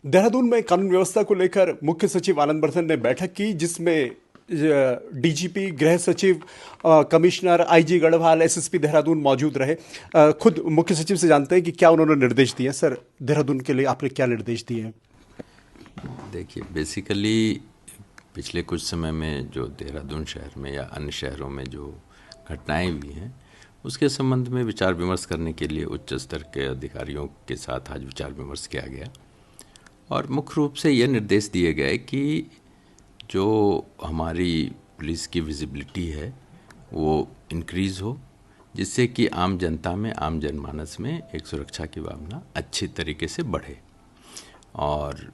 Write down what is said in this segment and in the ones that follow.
देहरादून में कानून व्यवस्था को लेकर मुख्य सचिव आनंद बर्धन ने बैठक की, जिसमें डीजीपी, गृह सचिव, commissioner, IG Garhwal, SSP Dehradun मौजूद रहे। खुद मुख्य सचिव से जानते हैं कि क्या उन्होंने निर्देश दिए। सर, देहरादून के लिए आपने क्या निर्देश दिए हैं? देखिए, बेसिकली पिछले कुछ समय में जो देहरादून शहर में या अन्य शहरों में जो घटनाएं हुई हैं, उसके संबंध में विचार विमर्श करने के लिए उच्च स्तर के अधिकारियों के साथ आज विचार विमर्श किया गया और मुख्य रूप से ये निर्देश दिए गए कि जो हमारी पुलिस की विजिबिलिटी है वो इंक्रीज़ हो, जिससे कि आम जनता में, आम जनमानस में एक सुरक्षा की भावना अच्छी तरीके से बढ़े। और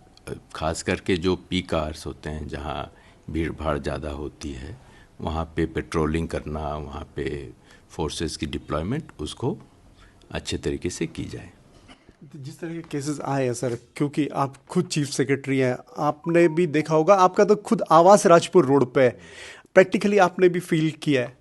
ख़ास करके जो पीक आवर्स होते हैं, जहाँ भीड़ भाड़ ज़्यादा होती है, वहाँ पे पेट्रोलिंग करना, वहाँ पे फोर्सेस की डिप्लॉयमेंट, उसको अच्छे तरीके से की जाए। जिस तरह के केसेस आए हैं सर, क्योंकि आप खुद चीफ सेक्रेटरी हैं, आपने भी देखा होगा, आपका तो खुद आवास राजपुर रोड पे है, प्रैक्टिकली आपने भी फील किया है।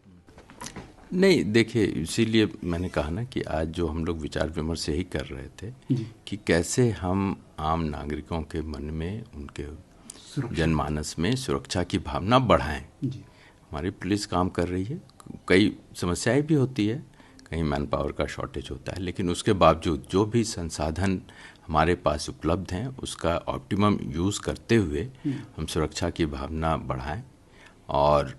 नहीं, देखिए, इसीलिए मैंने कहा ना कि आज जो हम लोग विचार विमर्श यही कर रहे थे कि कैसे हम आम नागरिकों के मन में, उनके जनमानस में सुरक्षा की भावना बढ़ाएं। हमारी पुलिस काम कर रही है, कई समस्याएं भी होती है, कहीं मैन पावर का शॉर्टेज होता है, लेकिन उसके बावजूद जो भी संसाधन हमारे पास उपलब्ध हैं उसका ऑप्टिमम यूज़ करते हुए हम सुरक्षा की भावना बढ़ाएं और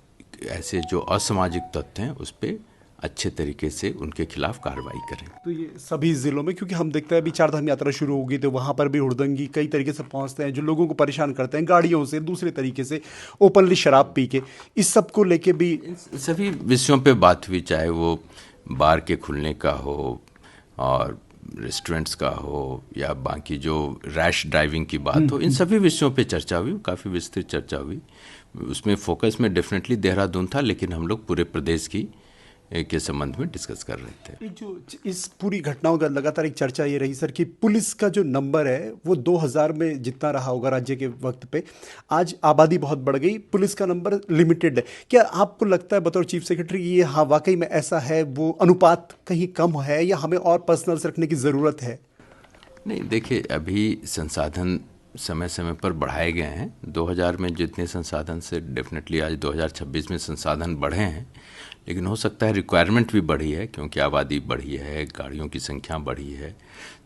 ऐसे जो असामाजिक तत्व हैं उस पर अच्छे तरीके से उनके खिलाफ कार्रवाई करें। तो ये सभी ज़िलों में, क्योंकि हम देखते हैं अभी चारधाम यात्रा शुरू होगी तो वहाँ पर भी हुड़दंगी कई तरीके से पहुँचते हैं, जो लोगों को परेशान करते हैं गाड़ियों से, दूसरे तरीके से ओपनली शराब पी के। इस सब को लेके भी सभी विषयों पे बात हुई, चाहे वो बार के खुलने का हो और रेस्टोरेंट्स का हो या बाकी जो रैश ड्राइविंग की बात हो, इन सभी विषयों पे चर्चा हुई, काफ़ी विस्तृत चर्चा हुई। उसमें फोकस में डेफिनेटली देहरादून था, लेकिन हम लोग पूरे प्रदेश की के संबंध में डिस्कस कर रहे थे। जो इस पूरी घटनाओं का लगातार एक चर्चा ये रही सर कि पुलिस का जो नंबर है वो 2000 में जितना रहा होगा राज्य के वक्त पे, आज आबादी बहुत बढ़ गई, पुलिस का नंबर लिमिटेड है। क्या आपको लगता है बतौर चीफ सेक्रेटरी ये हाँ वाकई में ऐसा है, वो अनुपात कहीं कम है या हमें और पर्सनल रखने की ज़रूरत है? नहीं, देखिए, अभी संसाधन समय समय पर बढ़ाए गए हैं। 2000 में जितने संसाधन से डेफिनेटली आज 2026 में संसाधन बढ़े हैं, लेकिन हो सकता है रिक्वायरमेंट भी बढ़ी है क्योंकि आबादी बढ़ी है, गाड़ियों की संख्या बढ़ी है।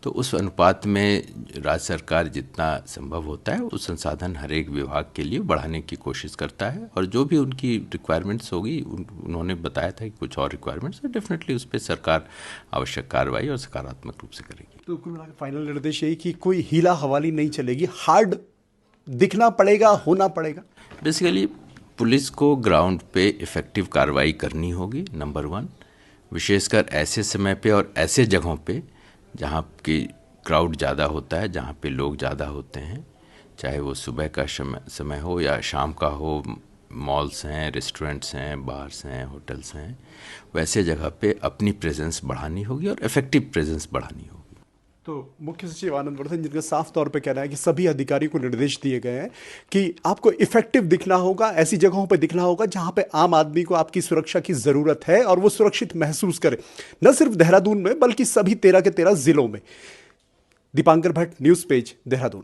तो उस अनुपात में राज्य सरकार जितना संभव होता है उस संसाधन हर एक विभाग के लिए बढ़ाने की कोशिश करता है और जो भी उनकी रिक्वायरमेंट्स होगी, उन्होंने बताया था कि कुछ और रिक्वायरमेंट्स है, डेफिनेटली उस पर सरकार आवश्यक कार्रवाई और सकारात्मक रूप से करेगी। तो कुल मिलाकर फाइनल निर्देश यही कि कोई हीला हवाली नहीं चलेगी, हार्ड दिखना पड़ेगा, होना पड़ेगा। बेसिकली पुलिस को ग्राउंड पे इफ़ेक्टिव कार्रवाई करनी होगी, नंबर 1, विशेषकर ऐसे समय पे और ऐसे जगहों पे जहाँ की क्राउड ज़्यादा होता है, जहाँ पे लोग ज़्यादा होते हैं, चाहे वो सुबह का समय हो या शाम का हो, मॉल्स हैं, रेस्टोरेंट्स हैं, बार्स हैं, होटल्स हैं, वैसे जगह पे अपनी प्रेजेंस बढ़ानी होगी और इफ़ेक्टिव प्रेजेंस बढ़ानी होगी। तो मुख्य सचिव आनंद बर्धन, जिनका साफ तौर पे कहना है कि सभी अधिकारियों को निर्देश दिए गए हैं कि आपको इफेक्टिव दिखना होगा, ऐसी जगहों पे दिखना होगा जहां पे आम आदमी को आपकी सुरक्षा की ज़रूरत है और वो सुरक्षित महसूस करे, न सिर्फ देहरादून में बल्कि सभी 13 के 13 जिलों में। Dipankar Bhatt, news page, Dehradun.